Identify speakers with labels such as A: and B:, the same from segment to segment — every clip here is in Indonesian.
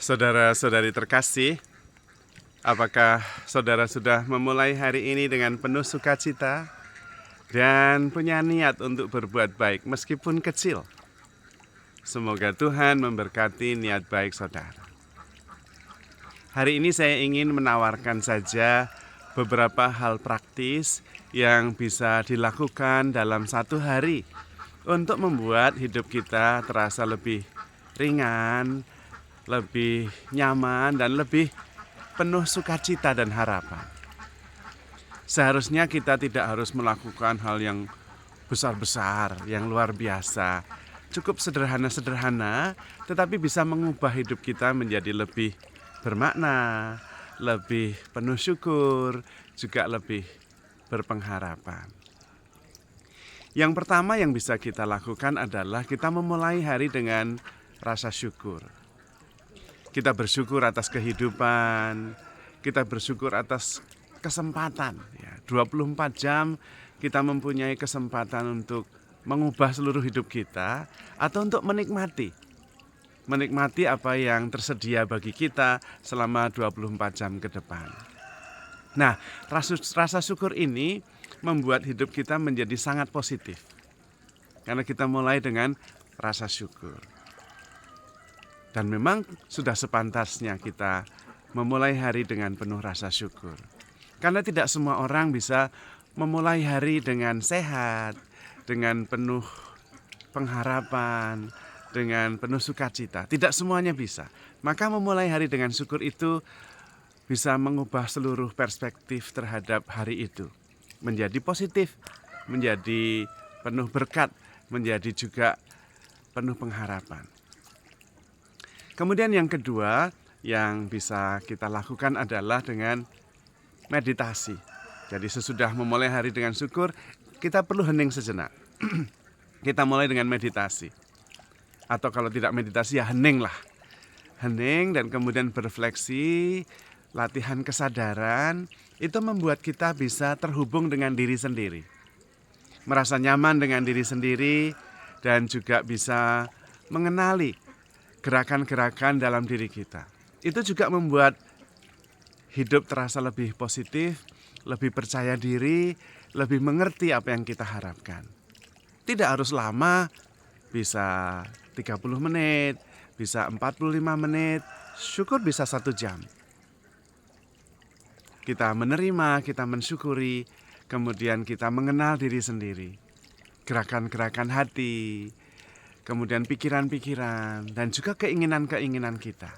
A: Saudara-saudari terkasih, apakah saudara sudah memulai hari ini dengan penuh sukacita dan punya niat untuk berbuat baik meskipun kecil? Semoga Tuhan memberkati niat baik saudara. Hari ini saya ingin menawarkan saja beberapa hal praktis yang bisa dilakukan dalam satu hari untuk membuat hidup kita terasa lebih ringan, lebih nyaman, dan lebih penuh sukacita dan harapan. Seharusnya kita tidak harus melakukan hal yang besar-besar, yang luar biasa. Cukup sederhana-sederhana, tetapi bisa mengubah hidup kita menjadi lebih bermakna, lebih penuh syukur, juga lebih berpengharapan. Yang pertama yang bisa kita lakukan adalah kita memulai hari dengan rasa syukur. Kita bersyukur atas kehidupan, kita bersyukur atas kesempatan. 24 jam kita mempunyai kesempatan untuk mengubah seluruh hidup kita atau untuk menikmati apa yang tersedia bagi kita selama 24 jam ke depan. Nah, rasa syukur ini membuat hidup kita menjadi sangat positif. Karena kita mulai dengan rasa syukur. Dan memang sudah sepantasnya kita memulai hari dengan penuh rasa syukur. Karena tidak semua orang bisa memulai hari dengan sehat, dengan penuh pengharapan, dengan penuh sukacita. Tidak semuanya bisa. Maka memulai hari dengan syukur itu bisa mengubah seluruh perspektif terhadap hari itu. Menjadi positif, menjadi penuh berkat, menjadi juga penuh pengharapan. Kemudian yang kedua yang bisa kita lakukan adalah dengan meditasi. Jadi sesudah memulai hari dengan syukur, kita perlu hening sejenak. Kita mulai dengan meditasi. Atau kalau tidak meditasi ya hening lah. Hening dan kemudian berefleksi, latihan kesadaran, itu membuat kita bisa terhubung dengan diri sendiri. Merasa nyaman dengan diri sendiri dan juga bisa mengenali gerakan-gerakan dalam diri kita. Itu juga membuat hidup terasa lebih positif, lebih percaya diri, lebih mengerti apa yang kita harapkan. Tidak harus lama, bisa 30 menit, bisa 45 menit, syukur bisa 1 jam. Kita menerima, kita mensyukuri, kemudian kita mengenal diri sendiri. Gerakan-gerakan hati, kemudian pikiran-pikiran, dan juga keinginan-keinginan kita.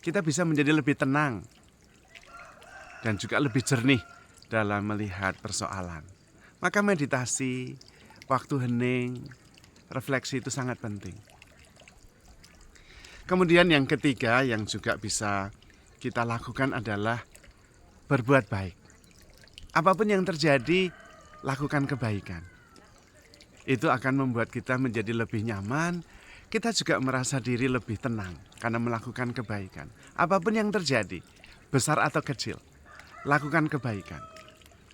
A: Kita bisa menjadi lebih tenang dan juga lebih jernih dalam melihat persoalan. Maka meditasi, waktu hening, refleksi itu sangat penting. Kemudian yang ketiga yang juga bisa kita lakukan adalah berbuat baik. Apapun yang terjadi, lakukan kebaikan. Itu akan membuat kita menjadi lebih nyaman, kita juga merasa diri lebih tenang karena melakukan kebaikan. Apapun yang terjadi, besar atau kecil, lakukan kebaikan.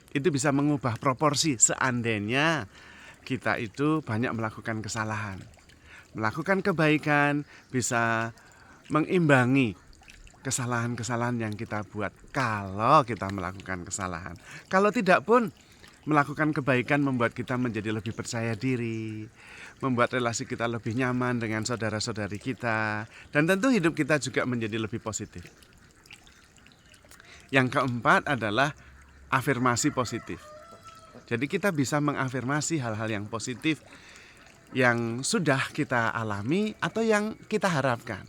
A: Itu bisa mengubah proporsi seandainya kita itu banyak melakukan kesalahan. Melakukan kebaikan bisa mengimbangi kesalahan-kesalahan yang kita buat kalau kita melakukan kesalahan. Kalau tidak pun, melakukan kebaikan membuat kita menjadi lebih percaya diri, membuat relasi kita lebih nyaman dengan saudara-saudari kita, dan tentu hidup kita juga menjadi lebih positif. Yang keempat adalah afirmasi positif. Jadi kita bisa mengafirmasi hal-hal yang positif yang sudah kita alami atau yang kita harapkan.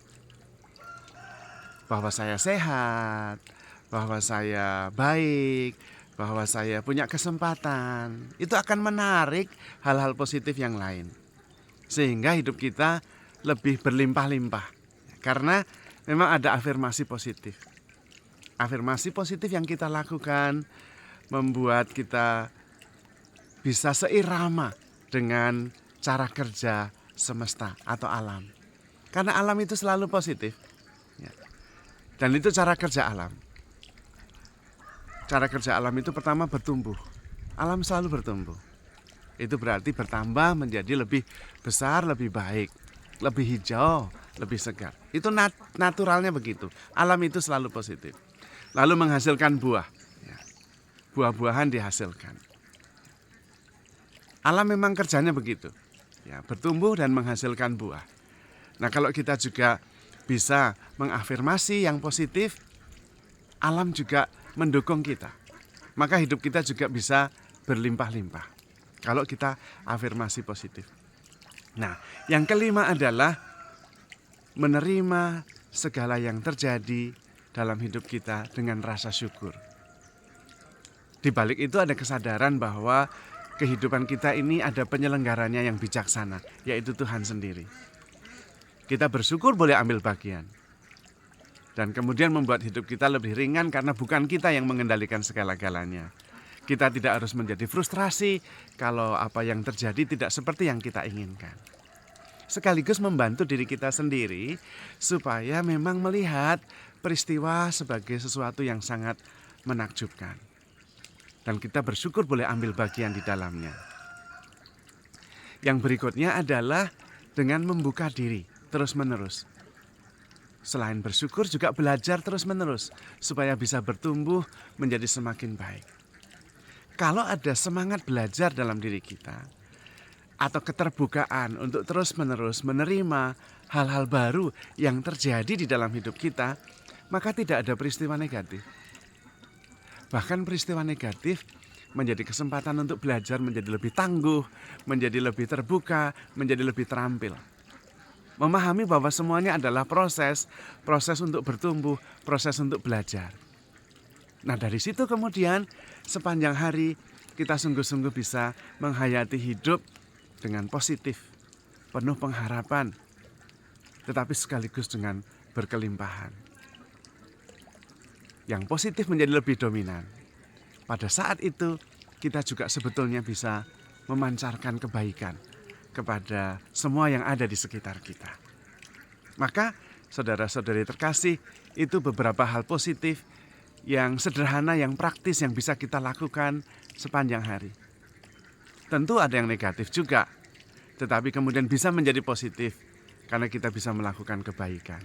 A: Bahwa saya sehat, bahwa saya baik, bahwa saya punya kesempatan. Itu akan menarik hal-hal positif yang lain. Sehingga hidup kita lebih berlimpah-limpah. Karena memang ada afirmasi positif. Afirmasi positif yang kita lakukan membuat kita bisa seirama dengan cara kerja semesta atau alam. Karena alam itu selalu positif. Dan itu cara kerja alam. Cara kerja alam itu pertama bertumbuh. Alam selalu bertumbuh. Itu berarti bertambah menjadi lebih besar, lebih baik, lebih hijau, lebih segar. Itu naturalnya begitu. Alam itu selalu positif. Lalu menghasilkan buah. Ya. Buah-buahan dihasilkan. Alam memang kerjanya begitu. Ya, bertumbuh dan menghasilkan buah. Nah, kalau kita juga bisa mengafirmasi yang positif, alam juga mendukung kita. Maka hidup kita juga bisa berlimpah-limpah kalau kita afirmasi positif. Nah, yang kelima adalah menerima segala yang terjadi dalam hidup kita dengan rasa syukur. Di balik itu ada kesadaran bahwa kehidupan kita ini ada penyelenggaranya yang bijaksana, yaitu Tuhan sendiri. Kita bersyukur boleh ambil bagian. Dan kemudian membuat hidup kita lebih ringan karena bukan kita yang mengendalikan segala-galanya. Kita tidak harus menjadi frustrasi kalau apa yang terjadi tidak seperti yang kita inginkan. Sekaligus membantu diri kita sendiri supaya memang melihat peristiwa sebagai sesuatu yang sangat menakjubkan. Dan kita bersyukur boleh ambil bagian di dalamnya. Yang berikutnya adalah dengan membuka diri terus-menerus. Selain bersyukur juga belajar terus-menerus supaya bisa bertumbuh menjadi semakin baik. Kalau ada semangat belajar dalam diri kita atau keterbukaan untuk terus-menerus menerima hal-hal baru yang terjadi di dalam hidup kita, maka tidak ada peristiwa negatif. Bahkan peristiwa negatif menjadi kesempatan untuk belajar menjadi lebih tangguh, menjadi lebih terbuka, menjadi lebih terampil. Memahami bahwa semuanya adalah proses untuk bertumbuh, proses untuk belajar. Nah, dari situ kemudian sepanjang hari kita sungguh-sungguh bisa menghayati hidup dengan positif, penuh pengharapan, tetapi sekaligus dengan berkelimpahan. Yang positif menjadi lebih dominan. Pada saat itu kita juga sebetulnya bisa memancarkan kebaikan kepada semua yang ada di sekitar kita. Maka saudara-saudari terkasih, itu beberapa hal positif yang sederhana, yang praktis yang bisa kita lakukan sepanjang hari. Tentu ada yang negatif juga, tetapi kemudian bisa menjadi positif karena kita bisa melakukan kebaikan.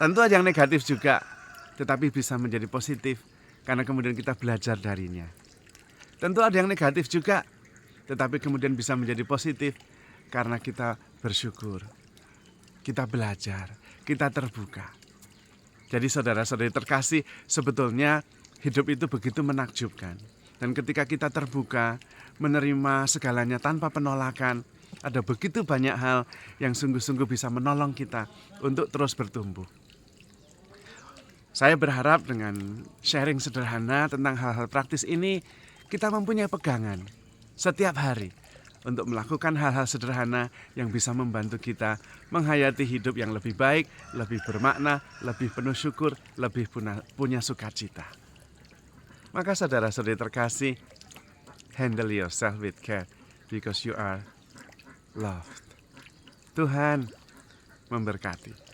A: Tentu ada yang negatif juga, tetapi bisa menjadi positif karena kemudian kita belajar darinya. Tentu ada yang negatif juga, tetapi kemudian bisa menjadi positif karena kita bersyukur, kita belajar, kita terbuka. Jadi saudara-saudari terkasih, sebetulnya hidup itu begitu menakjubkan. Dan ketika kita terbuka, menerima segalanya tanpa penolakan, ada begitu banyak hal yang sungguh-sungguh bisa menolong kita untuk terus bertumbuh. Saya berharap dengan sharing sederhana tentang hal-hal praktis ini, kita mempunyai pegangan setiap hari untuk melakukan hal-hal sederhana yang bisa membantu kita menghayati hidup yang lebih baik, lebih bermakna, lebih penuh syukur, lebih punya sukacita. Maka saudara-saudari terkasih, handle yourself with care because you are loved. Tuhan memberkati.